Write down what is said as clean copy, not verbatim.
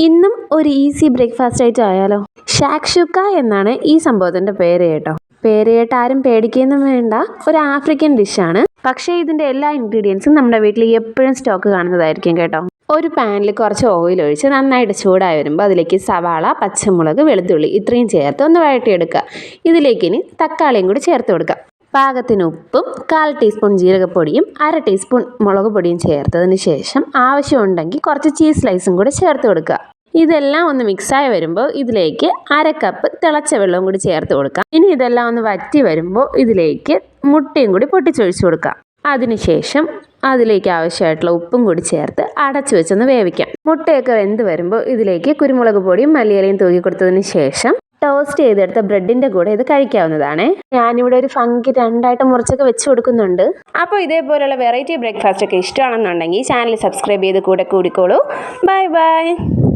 ഇന്നും ഒരു easy breakfast ആയിട്ട് ആയാലോ. ഷാക്ഷുക്ക എന്നാണ് ഈ സംഭവത്തിൻ്റെ പേര് കേട്ടോ. പേര് കേട്ട് ആരും പേടിക്കുകയൊന്നും വേണ്ട. ഒരു ആഫ്രിക്കൻ ഡിഷാണ്. പക്ഷേ ഇതിൻ്റെ എല്ലാ ഇൻഗ്രീഡിയൻസും നമ്മുടെ വീട്ടിൽ എപ്പോഴും സ്റ്റോക്ക് കാണുന്നതായിരിക്കും കേട്ടോ. ഒരു പാനിൽ കുറച്ച് ഓയിൽ ഒഴിച്ച് നന്നായിട്ട് ചൂടായി വരുമ്പോൾ അതിലേക്ക് സവാള, പച്ചമുളക്, വെളുത്തുള്ളി ഇത്രയും ചേർത്ത് ഒന്ന് വഴറ്റിയെടുക്കുക. ഇതിലേക്ക് ഇനി തക്കാളിയും കൂടി ചേർത്ത് കൊടുക്കുക. പാകത്തിന് ഉപ്പും 1/4 ടീസ്പൂൺ ജീരകപ്പൊടിയും 1/2 ടീസ്പൂൺ മുളക് പൊടിയും ചേർത്തതിന് ശേഷം ആവശ്യമുണ്ടെങ്കിൽ കുറച്ച് ചീസ് സ്ലൈസും കൂടി ചേർത്ത് കൊടുക്കുക. ഇതെല്ലാം ഒന്ന് മിക്സായി വരുമ്പോൾ ഇതിലേക്ക് 1/2 കപ്പ് തിളച്ച വെള്ളവും കൂടി ചേർത്ത് കൊടുക്കാം. ഇനി ഇതെല്ലാം ഒന്ന് വറ്റി വരുമ്പോൾ ഇതിലേക്ക് മുട്ടയും കൂടി പൊട്ടിച്ചൊഴിച്ച് കൊടുക്കാം. അതിനുശേഷം അതിലേക്ക് ആവശ്യമായിട്ടുള്ള ഉപ്പും കൂടി ചേർത്ത് അടച്ചു വെച്ചൊന്ന് വേവിക്കാം. മുട്ടയൊക്കെ വെന്ത് വരുമ്പോൾ ഇതിലേക്ക് കുരുമുളക് പൊടിയും മല്ലിയിലയും തൂക്കി കൊടുത്തതിന് ശേഷം ടോസ്റ്റ് ചെയ്തെടുത്ത ബ്രെഡിൻ്റെ കൂടെ ഇത് കഴിക്കാവുന്നതാണ്. ഞാനിവിടെ ഒരു ഫങ്കി 2ആയിട്ട് മുറിച്ചൊക്കെ വെച്ച് കൊടുക്കുന്നുണ്ട്. അപ്പോൾ ഇതേപോലെയുള്ള വെറൈറ്റി ബ്രേക്ക്ഫാസ്റ്റ് ഒക്കെ ഇഷ്ടമാണെന്നുണ്ടെങ്കിൽ ചാനൽ സബ്സ്ക്രൈബ് ചെയ്ത് കൂടെ കൂടിക്കോളൂ. Bye bye.